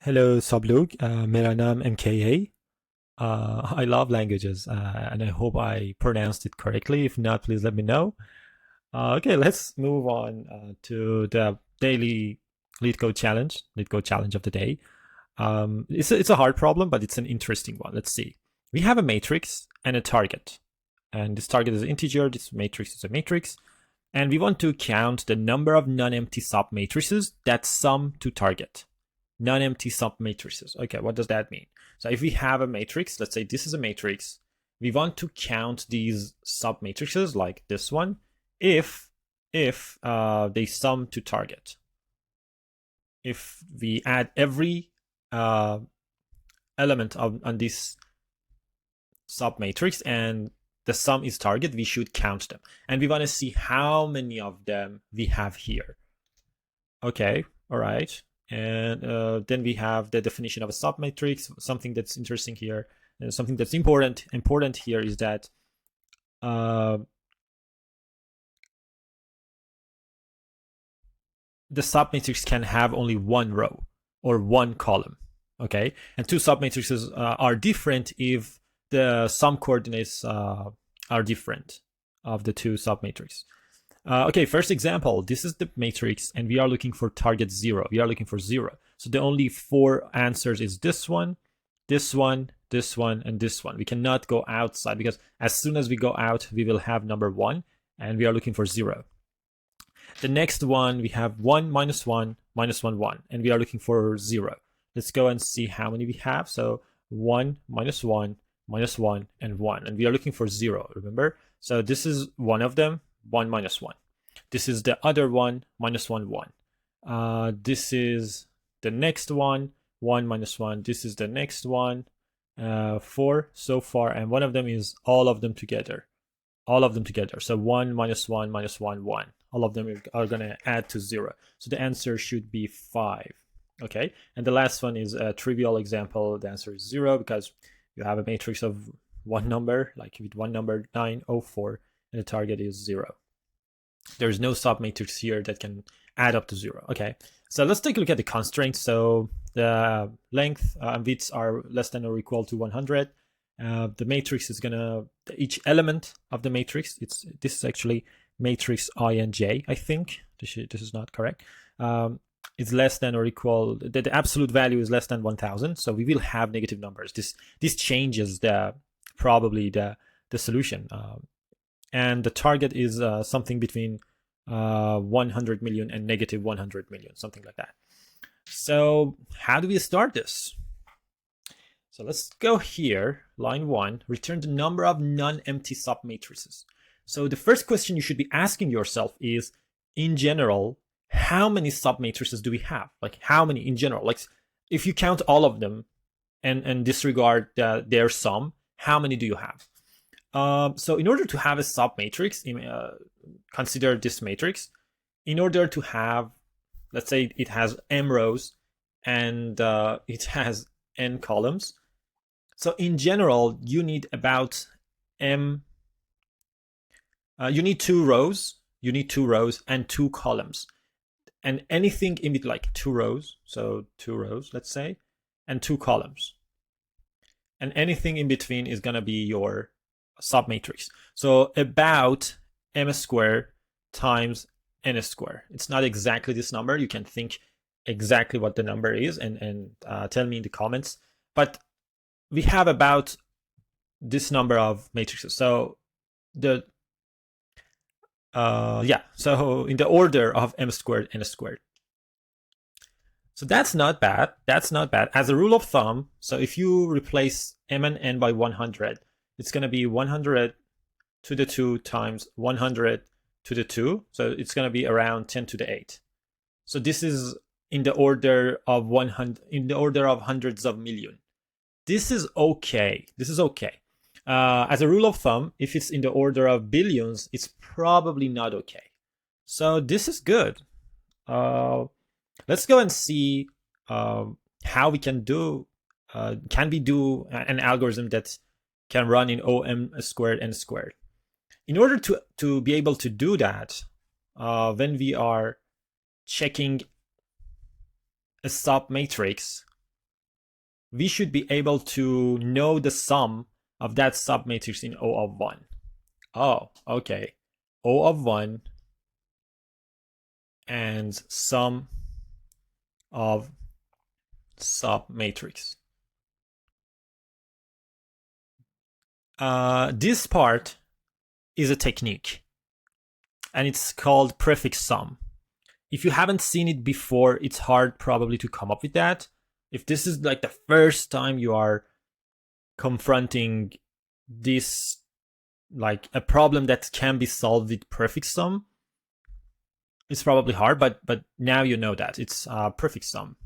Hello सब लोग मेरा नाम MKA. I love languages and I hope I pronounced it correctly. If not, please let me know. Okay, let's move on to the daily LeetCode challenge of the day. It's a hard problem, but it's an interesting one. Let's see. We have a matrix and a target. And this target is an integer, this matrix is a matrix. And we want to count the number of non-empty submatrices that sum to target. Non-empty submatrices. Okay, what does that mean? So if we have a matrix, let's say this is a matrix, we want to count these submatrices like this one if they sum to target. If we add every element on this submatrix and the sum is target, we should count them. And we want to see how many of them we have here. Okay, all right. And then we have the definition of a submatrix. Something that's interesting here, and something that's important here is that the submatrix can have only one row or one column. Okay, and two submatrices are different if the sum coordinates are different of the two submatrices. Okay, first example, this is the matrix and we are looking for target 0. We are looking for 0. So the only 4 answers is this one, this one, this one, and this one. We cannot go outside because as soon as we go out, we will have number 1 and we are looking for 0. The next one, we have 1, minus 1, minus 1, 1, and we are looking for 0. Let's go and see how many we have. So 1, minus 1, minus 1, and 1, and we are looking for 0, remember? So this is one of them. 1 minus 1. This is the other one, minus 1, 1. This is the next one, 1 minus 1. This is the next one, 4 so far, and one of them is all of them together. All of them together. So 1 minus 1 minus 1, 1. All of them are going to add to 0. So the answer should be 5. Okay, and the last one is a trivial example. The answer is 0 because you have a matrix of one number, like with one number 9, 0, 4. And the target is 0. There's no submatrix here that can add up to 0. Okay, so let's take a look at the constraints. So the length and widths are less than or equal to 100. The matrix is gonna, each element of the matrix, this is actually matrix I and J, I think. This is not correct. It's less than or equal, the absolute value is less than 1000. So we will have negative numbers. This changes probably the solution. And the target is something between 100 million and negative 100 million, something like that. So how do we start this? So let's go here, line 1, return the number of non-empty submatrices. So the first question you should be asking yourself is, in general, how many submatrices do we have? Like how many in general? Like if you count all of them and disregard their sum, how many do you have? So in order to have a submatrix, consider this matrix. In order to have, let's say it has m rows and it has n columns. So in general, you need about you need 2 rows. You need 2 rows and 2 columns. And anything in between, like 2 rows, so 2 rows, let's say, and 2 columns. And anything in between is going to be your submatrix. So about m squared times n squared. It's not exactly this number. You can think exactly what the number is and tell me in the comments. But we have about this number of matrices. So so in the order of m squared, n squared. So that's not bad. That's not bad. As a rule of thumb, so if you replace m and n by 100, it's going to be 100 to the 2 times 100 to the 2. So it's going to be around 10 to the 8. So this is in the order of 100, in the order of hundreds of million. This is okay. This is okay. As a rule of thumb, if it's in the order of billions, it's probably not okay. So this is good. Let's go and see how we can do. Can we do an algorithm that can run in om squared n squared? In order to be able to do that, when we are checking a submatrix, we should be able to know the sum of that submatrix in O of 1. Oh, okay. O of 1 and sum of submatrix. This part is a technique, and it's called prefix sum. If you haven't seen it before, it's hard probably to come up with that. If this is like the first time you are confronting this, like a problem that can be solved with prefix sum, it's probably hard, but now you know that it's prefix sum.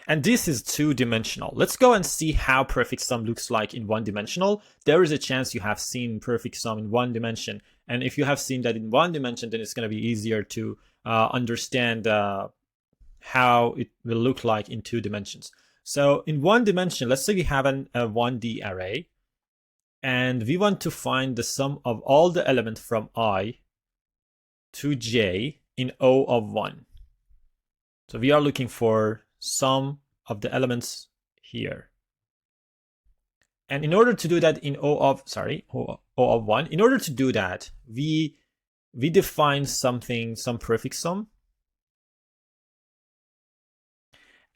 And this is two-dimensional. Let's go and see how prefix sum looks like in one-dimensional. There is a chance you have seen prefix sum in one dimension. And if you have seen that in one dimension, then it's going to be easier to understand how it will look like in 2 dimensions. So in 1 dimension, let's say we have a 1D array, and we want to find the sum of all the elements from I to J in O of 1. So we are looking for sum of the elements here. And in order to do that in O of 1, in order to do that, we define some prefix sum.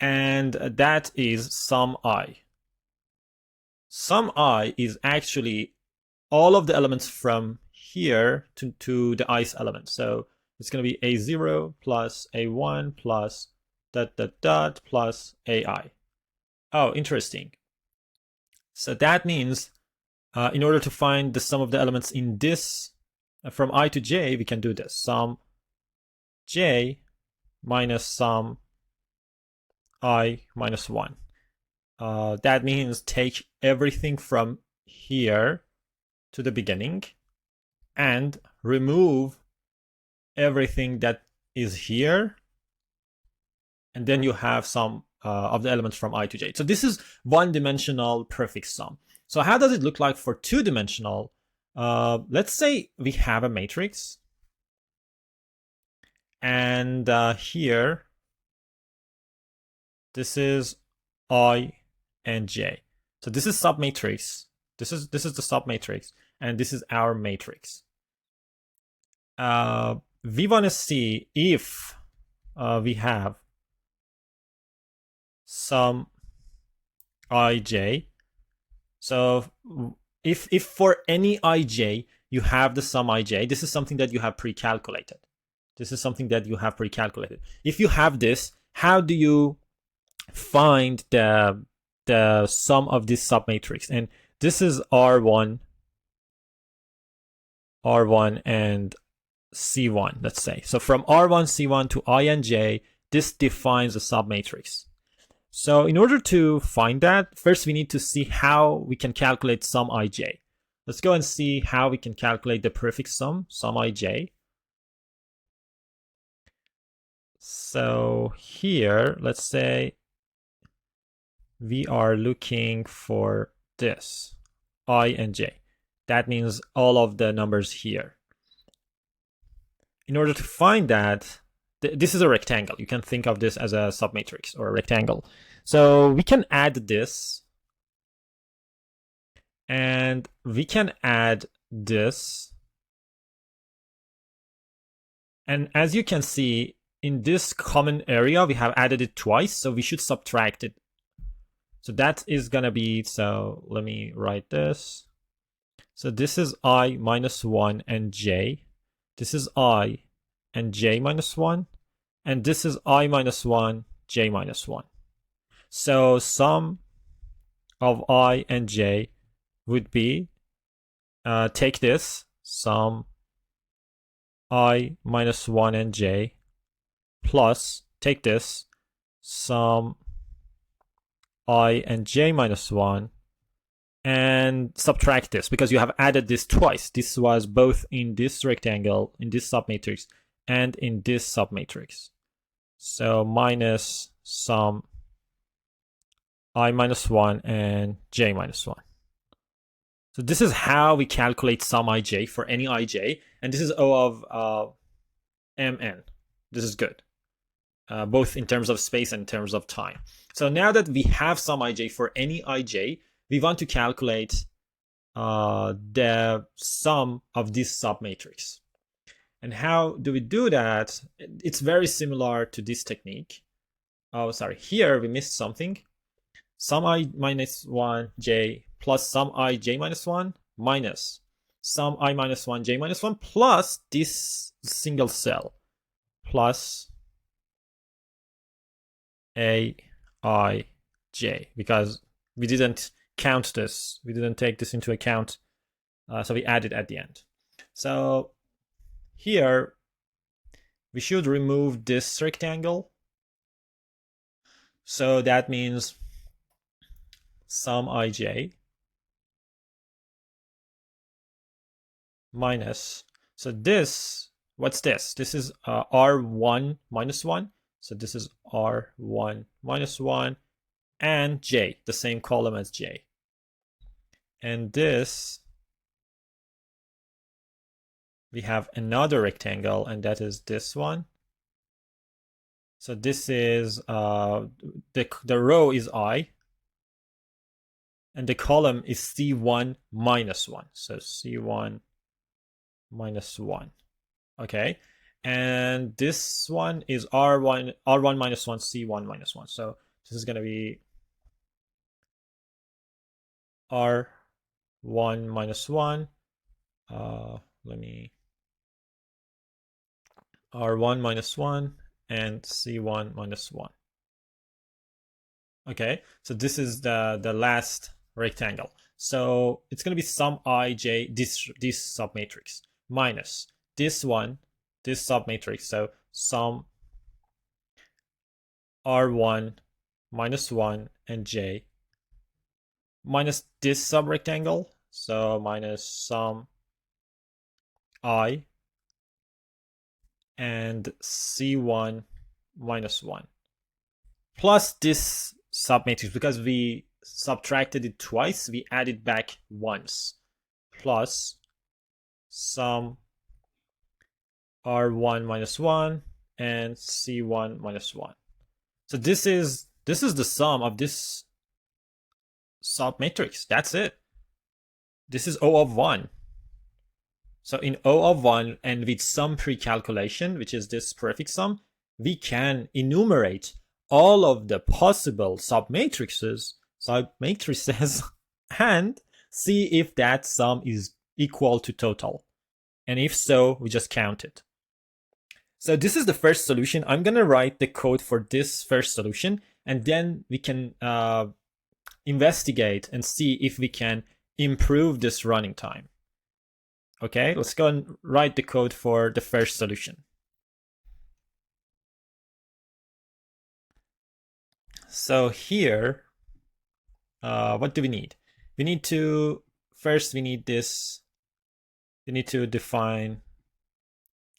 And that is sum I. Sum I is actually all of the elements from here to the ith element. So it's going to be A0 plus A1 plus ... plus AI. Oh, interesting. So that means in order to find the sum of the elements in this, from I to J, we can do this. Sum J minus sum I minus 1. That means take everything from here to the beginning and remove everything that is here, and then you have some of the elements from I to J. So this is one-dimensional prefix sum. So how does it look like for two-dimensional? Let's say we have a matrix, and here this is I and J. So this is submatrix. This is the submatrix, and this is our matrix. We want to see if we have sum ij. So if for any ij you have the sum ij, this is something that you have pre-calculated. If you have this, how do you find the sum of this submatrix? And this is R1 and C1, let's say. So from R1, C1 to I and J, this defines a submatrix. So in order to find that, first we need to see how we can calculate sum ij. Let's go and see how we can calculate the prefix sum ij. So here, let's say we are looking for this, I and J. That means all of the numbers here. In order to find that, this is a rectangle. You can think of this as a submatrix or a rectangle. So we can add this, and we can add this. And as you can see, in this common area, we have added it twice, so we should subtract it. So that is gonna be, so let me write this. So this is I minus 1 and J. This is I and J minus 1. And this is I minus 1, J minus 1. So sum of I and J would be, take this, sum I minus 1 and J, plus take this, sum I and J minus 1, and subtract this because you have added this twice. This was both in this rectangle, in this submatrix, and in this submatrix. So minus sum I minus 1 and J minus 1. So this is how we calculate sum ij for any ij, and this is O of mn. This is good. both in terms of space and in terms of time. So now that we have some ij for any ij, we want to calculate the sum of this submatrix. And how do we do that? It's very similar to this technique. Oh, sorry, here we missed something. Sum I minus 1 j plus sum I j minus 1 minus sum I minus 1 j minus 1 plus this single cell plus a I j, because we didn't count this. We didn't take this into account. So we add it at the end. So here we should remove this rectangle. So that means sum ij minus, so this, what's this? This is r1 minus 1. So this is r1 minus 1 and j, the same column as j. And this, we have another rectangle, and that is this one. So this is the row is I, and the column is C1 minus 1. So C1 minus 1. Okay. And this one is R1 minus 1, C1 minus 1. So this is going to be R1 minus 1. R1 minus 1 and C1 minus 1. Okay, so this is the last rectangle. So it's going to be sum ij, this submatrix, minus this one, this submatrix. So sum r1 minus 1 and j minus this subrectangle. So minus sum I and C1 minus 1 plus this submatrix, because we subtracted it twice, we add it back once, plus sum r1 minus 1 and C1 minus 1. So this is the sum of this submatrix. That's it. This is O of 1. So in O of 1 and with some pre-calculation, which is this prefix sum, we can enumerate all of the possible submatrices and see if that sum is equal to total. And if so, we just count it. So this is the first solution. I'm going to write the code for this first solution, and then we can investigate and see if we can improve this running time. Okay, let's go and write the code for the first solution. So here, what do we need? We need to, first we need this, we need to define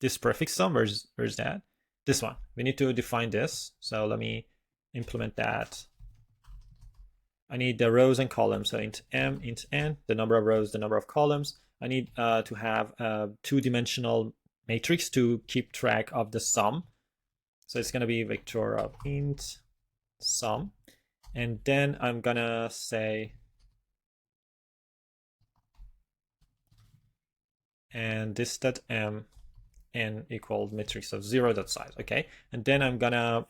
this prefix sum. Where's that? This one. We need to define this. So let me implement that. I need the rows and columns. So int m, int n, the number of rows, the number of columns. I need to have a two-dimensional matrix to keep track of the sum. So it's going to be vector of int sum. And then I'm going to say, and this dot m n equals matrix of 0 dot size. Okay. And then I'm going to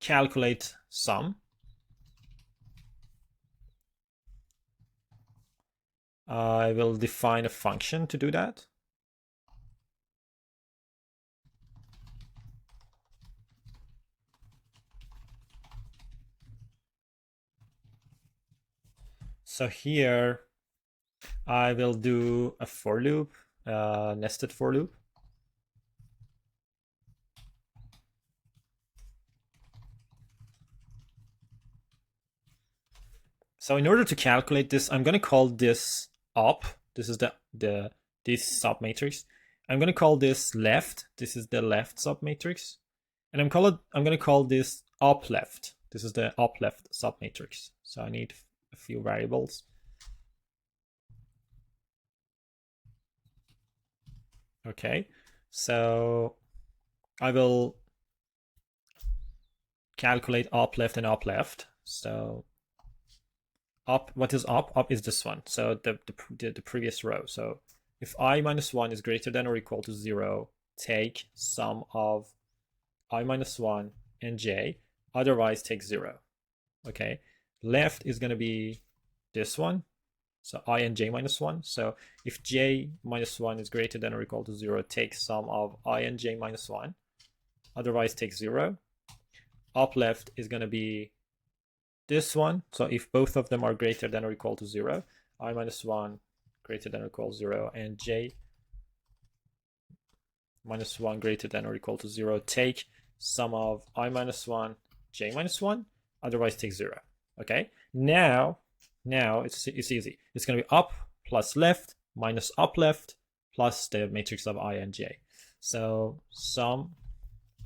calculate sum. I will define a function to do that. So here I will do a for loop, nested for loop. So in order to calculate this, I'm going to call this up. This is this submatrix. I'm going to call this left. This is the left submatrix. And I'm going to call this up left. This is the up left submatrix. So I need a few variables. Okay. So I will calculate up left and up left. So up, what is up? Up is this one. So the previous row. So if I minus 1 is greater than or equal to 0, take sum of I minus 1 and j, otherwise take 0. Okay, left is going to be this one. So I and j minus 1. So if j minus 1 is greater than or equal to 0, take sum of I and j minus 1, otherwise take 0. Up left is going to be this one. So if both of them are greater than or equal to 0, I minus 1 greater than or equal to 0, and j minus 1 greater than or equal to 0, take sum of I minus 1, j minus 1, otherwise take 0. Okay, now it's easy. It's going to be up plus left minus up left plus the matrix of I and j. So sum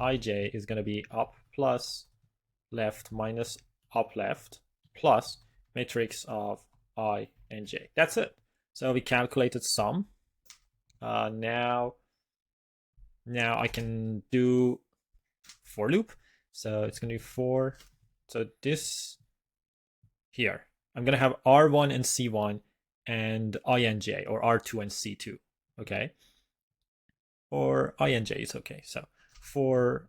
ij is going to be up plus left minus up left plus matrix of I and j. That's it. So we calculated sum. Now I can do for loop. So it's going to be for, so this here, I'm going to have R1 and C1 and I and j, or R2 and C2. Okay. Or I and j is okay. So for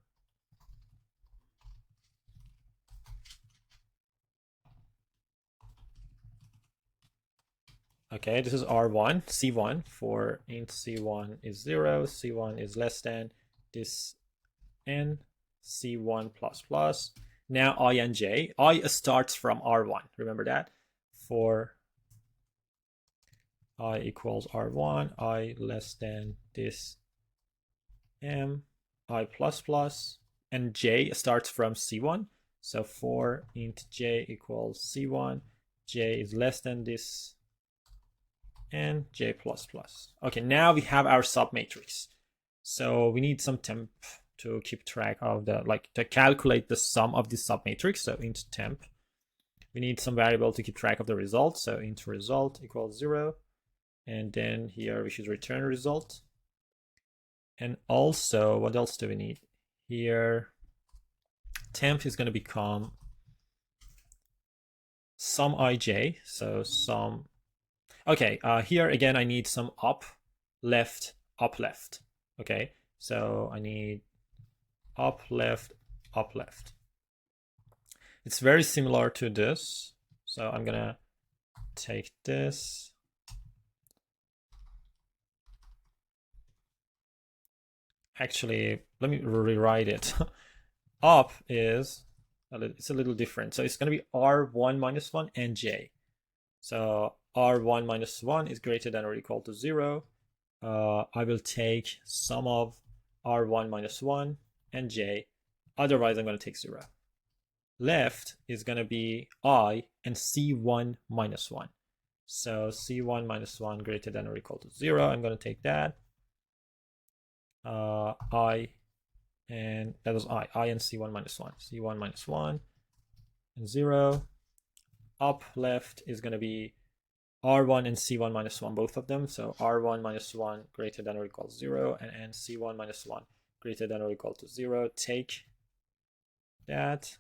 okay, this is R1, C1, for int C1 is 0, C1 is less than this n, C1 plus plus. Now I and j, I starts from R1, remember that? For I equals R1, I less than this m, I plus plus, and j starts from C1. So for int j equals C1, j is less than this and j plus plus. Okay, now we have our submatrix. So we need some temp to keep track of the, like, to calculate the sum of the submatrix. So int temp. We need some variable to keep track of the result. So int result equals 0. And then here we should return result. And also, what else do we need? Here, temp is going to become sum ij. So sum. Okay, here again, I need some up left. Okay, so I need up left. It's very similar to this. So I'm gonna take this. Actually, let me rewrite it. Up is, it's a little different. So it's gonna be R1 minus 1 and j. So R1 minus 1 is greater than or equal to 0. I will take sum of R1 minus 1 and j. Otherwise, I'm going to take 0. Left is going to be I and C1 minus 1. So C1 minus 1 greater than or equal to 0. I'm going to take that. I, and that was I and C1 minus 1. C1 minus 1 and 0. Up left is going to be R1 and C1 minus 1, both of them. So R1 minus 1 greater than or equal to 0, and C1 minus 1 greater than or equal to 0. Take that.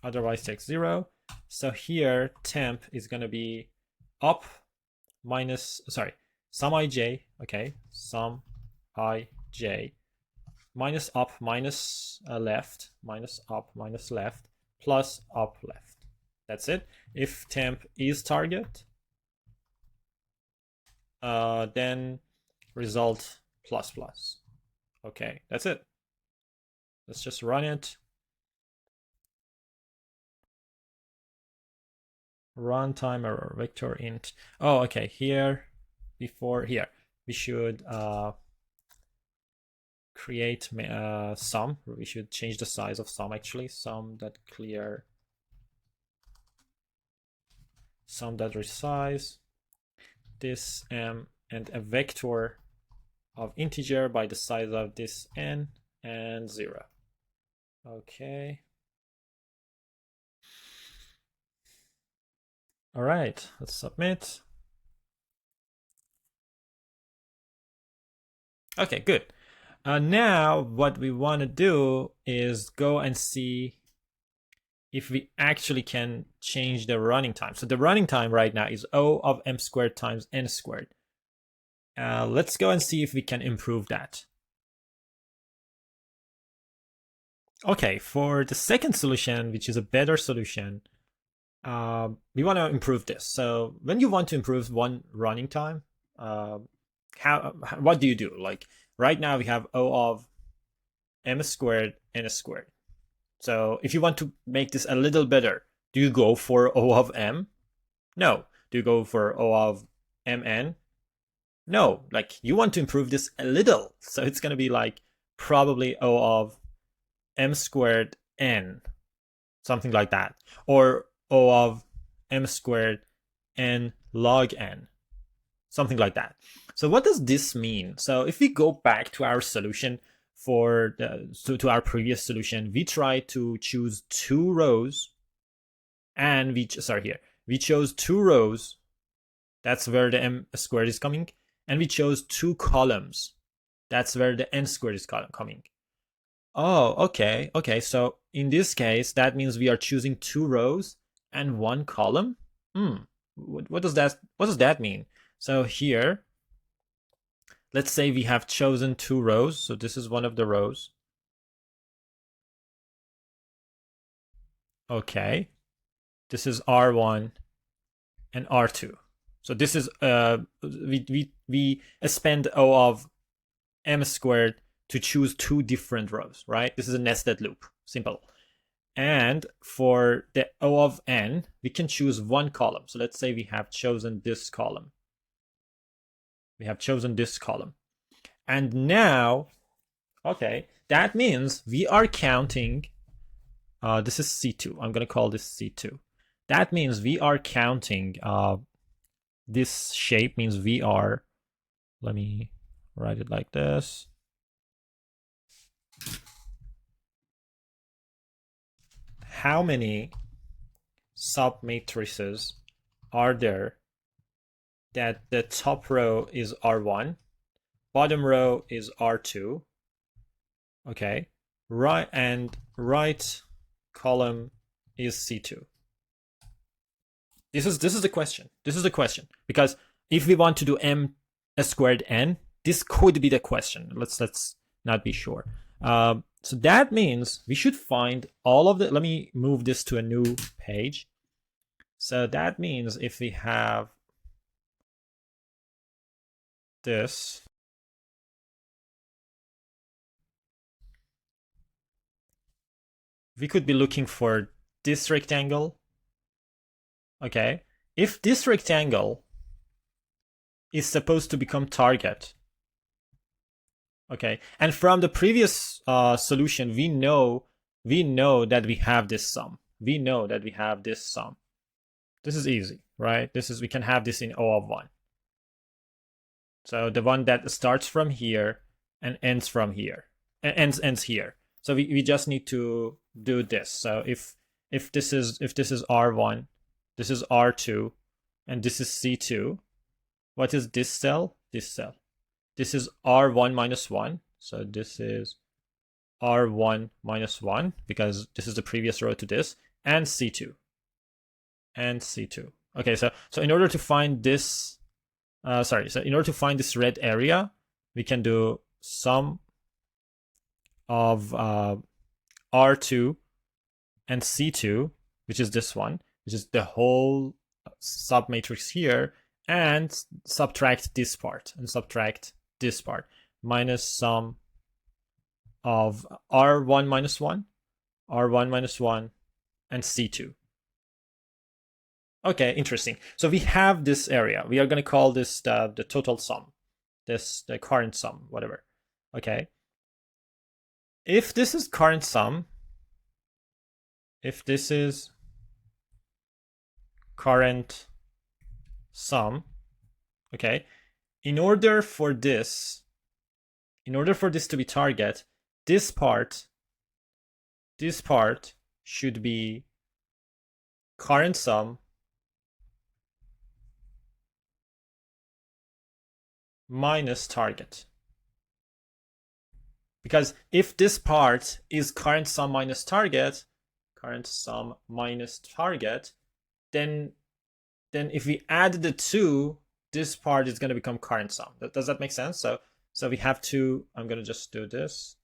Otherwise, take 0. So here, temp is going to be up minus, sorry, sum ij, okay, sum ij, minus up minus left, minus up minus left, plus up left. That's it. If temp is target, then result plus plus. Okay, that's it. Let's just run it. Runtime error, vector int. Oh, okay, here, before here, we should create sum. We should change the size of sum, actually. Sum.clear sum.resize this m and a vector of integer by the size of this n and 0. Okay. All right, let's submit. Okay, good. Now what we want to do is go and see if we actually can change the running time. So the running time right now is O of m squared times n squared. Let's go and see if we can improve that. Okay, for the second solution, which is a better solution, we want to improve this. So when you want to improve one running time, what do you do? Like right now we have O of m squared n squared. So if you want to make this a little better, do you go for O of m? No. Do you go for O of mn? No. Like you want to improve this a little. So it's going to be like probably O of m squared n, something like that. Or O of m squared n log n, something like that. So what does this mean? So if we go back to our solution to our previous solution, we tried to choose two rows, and we chose two rows. That's where the m squared is coming, and we chose two columns. That's where the n squared is coming. Oh, okay. Okay, so in this case, that means we are choosing two rows and one column. What does that mean? So here, let's say we have chosen two rows. So this is one of the rows. Okay. This is R1 and R2. So this is we spend O of m squared to choose two different rows, right? This is a nested loop. Simple. And for the O of n, we can choose one column. So let's say we have chosen this column. We have chosen this column. And now, okay, that means we are counting, this is C2. I'm going to call this C2. That means we are counting, this shape means we are, let me write it like this. How many submatrices are there that the top row is R1, bottom row is R2, okay, right, and right column is C2. This is the question. This is the question, because if we want to do m squared n, this could be the question. Let's not be sure. So that means we should find all of the. Let me move this to a new page. So that means if we have this, we could be looking for this rectangle. Okay, if this rectangle is supposed to become target, okay, and from the previous solution, we know that we have this sum. We know that we have this sum. This is easy, right? We can have this in O of 1. So the one that starts from here and ends from here, ends here. So we just need to do this. So if this is R1, this is R2, and this is C2, what is this cell? This cell. This is R1 minus 1. So this is R1 minus 1, because this is the previous row to this, and C2. And C2. Okay, so in order to find this, so in order to find this red area, we can do sum of R2 and C2, which is this one, which is the whole submatrix here, and subtract this part, minus sum of R1 minus 1, R1 minus 1, and C2. Okay, interesting. So we have this area. We are going to call this the total sum, the current sum, whatever. Okay. If this is current sum, if this is current sum, okay, in order for this to be target, this part should be current sum minus target. Because if this part is current sum minus target, then if we add the two, this part is going to become current sum. Does that make sense? So we have to, I'm going to just do this.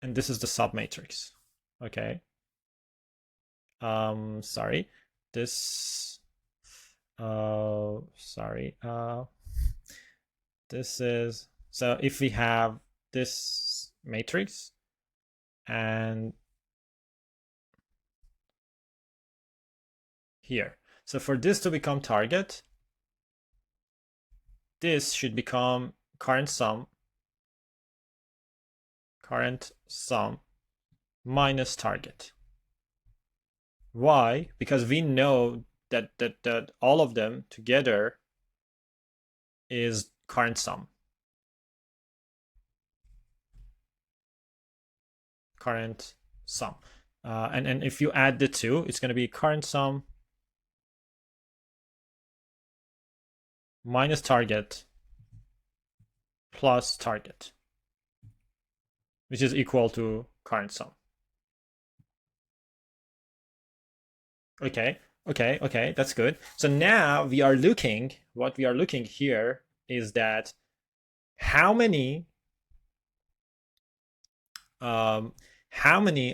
And this is the submatrix. Okay. Sorry. This, this is, so if we have this matrix and here, so for this to become target, this should become current sum minus target. Why? Because we know that all of them together is current sum. And if you add the two, it's going to be current sum minus target plus target, which is equal to current sum. Okay, that's good. So now what we are looking here is that how many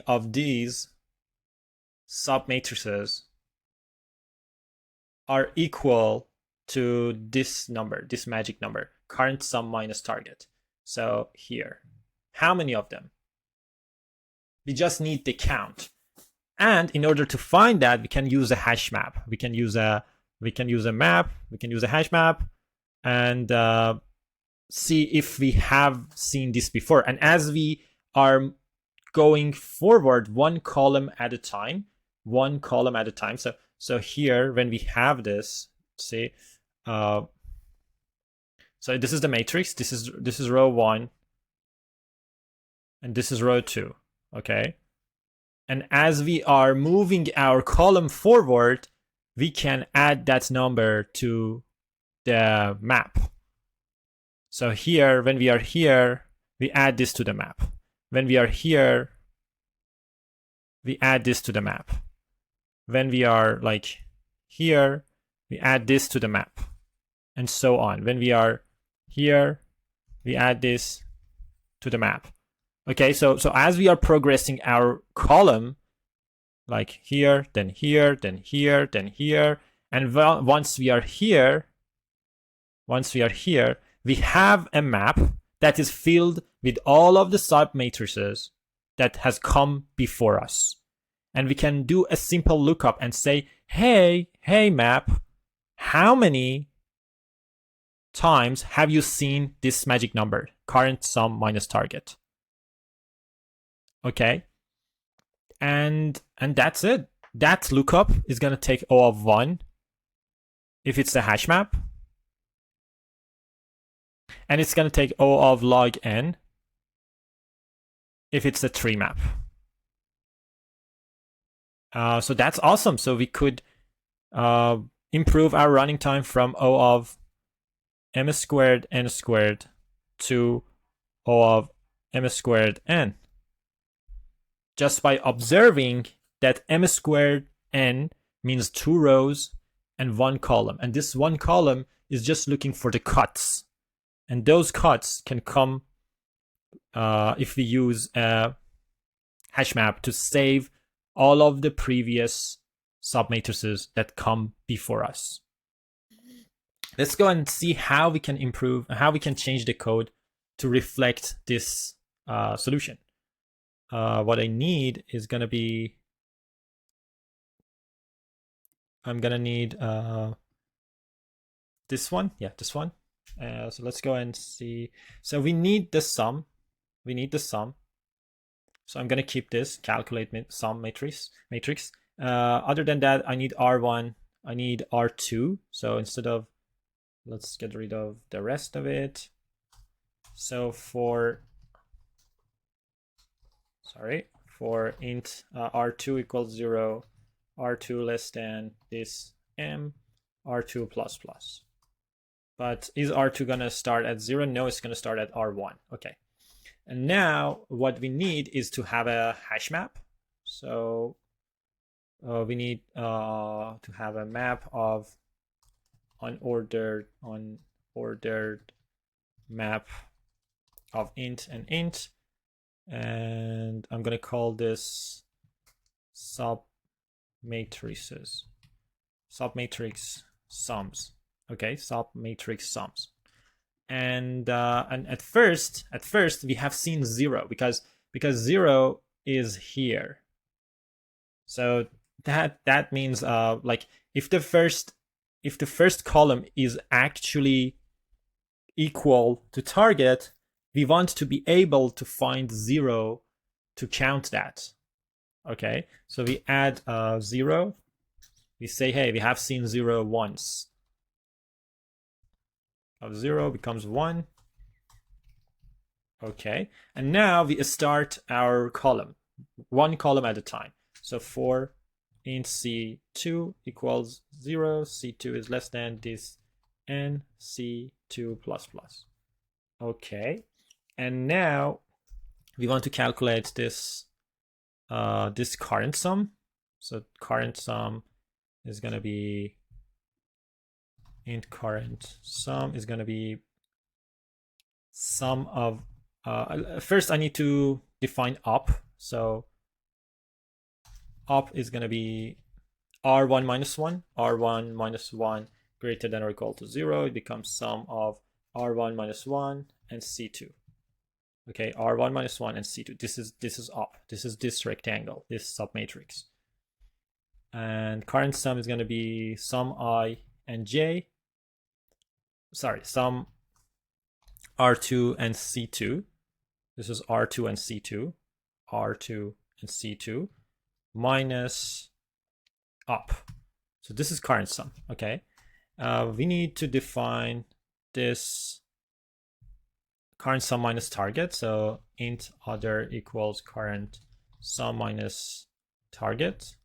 of these submatrices are equal to this number, this magic number, current sum minus target. So here, how many of them? We just need the count. And in order to find that, we can use a hash map. We can use a hash map, and see if we have seen this before. And as we are going forward one column at a time. So here, when we have this, see, so this is the matrix. This is row 1, and this is row 2. Okay. And as we are moving our column forward, we can add that number to the map. So here, when we are here, we add this to the map. When we are here, we add this to the map. When we are like here, we add this to the map, and so on. When we are here, we add this to the map. Okay, so as we are progressing our column, like here, then here, then here, then here, and once we are here, we have a map that is filled with all of the submatrices that has come before us. And we can do a simple lookup and say, hey map, how many times have you seen this magic number, current sum minus target? Okay, and that's it. That lookup is going to take O of 1 if it's a hash map, and it's going to take O of log n if it's a tree map. So that's awesome. So we could improve our running time from O of m squared n squared to O of m squared n, just by observing that m squared n means 2 rows and 1 column. And this 1 column is just looking for the cuts. And those cuts can come if we use a hash map to save all of the previous submatrices that come before us. Let's go and see how we can improve, how we can change the code to reflect this solution. What I need is going to be, I'm going to need this one. Yeah, this one. So let's go and see. So we need the sum. So I'm going to keep this calculate sum matrix. Other than that, I need R1. I need R2. So instead of, let's get rid of the rest of it. So for int R2 equals 0, R2 less than this m, R2 plus plus. But is R2 gonna start at 0? No, it's gonna start at R1. Okay. And now what we need is to have a hash map. So we need to have a map of unordered map of int and int. And I'm gonna call this submatrices, submatrix sums. Okay, submatrix sums. And at first we have seen 0 because 0 is here. So that means like if the first column is actually equal to target, we want to be able to find 0 to count that. Okay, so we add 0. We say, hey, we have seen 0 once. Of 0 becomes 1. Okay, and now we start our column, one column at a time. So for int c2 equals 0, c2 is less than this, and c2 plus plus. Okay, and now we want to calculate this this current sum. So current sum is going to be int current sum is going to be sum of first I need to define up. So up is going to be r1 minus 1, r1 minus 1 greater than or equal to 0. It becomes sum of r1 minus 1 and c2. Okay, r1 minus 1 and c2. This is up. This is this rectangle, this submatrix. And current sum is going to be sum I and j. Sorry, sum r2 and c2. This is r2 and c2, r2 and c2 minus up. So this is current sum. Okay, we need to define this current sum minus target. So int other equals current sum minus target,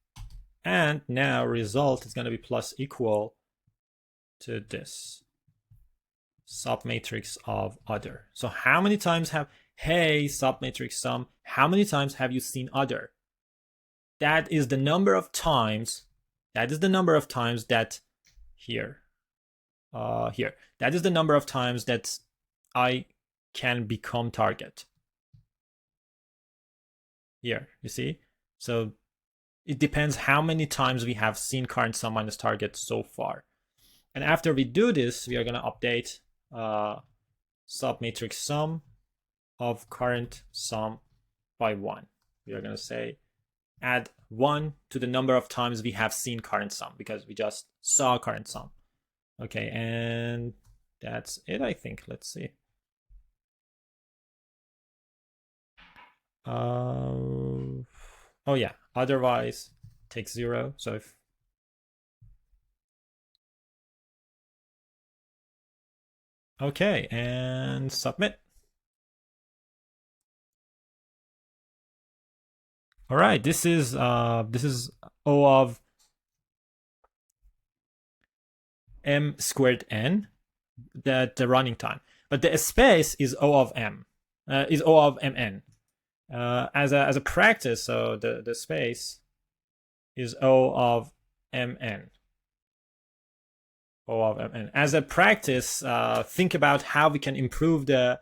and now result is going to be plus equal to this submatrix of other. So how many times have, hey, submatrix sum, how many times have you seen other? That is the number of times, that is the number of times that here, that is the number of times that I can become target. Here, you see? So it depends how many times we have seen current sum minus target so far. And after we do this, we are going to update submatrix sum of current sum by 1. We are going to say add 1 to the number of times we have seen current sum, because we just saw current sum. Okay, and that's it, I think. Let's see. Oh yeah, otherwise take 0. So if okay, and submit. All right, this is O of m squared n, the running time, but the space is O of m, is O of mn. As a practice, so the space is O of mn. O of mn. As a practice, think about how we can improve the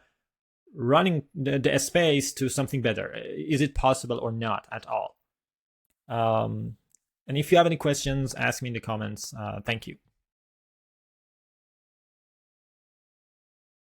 running the space to something better. Is it possible or not at all? And if you have any questions, ask me in the comments. Thank you.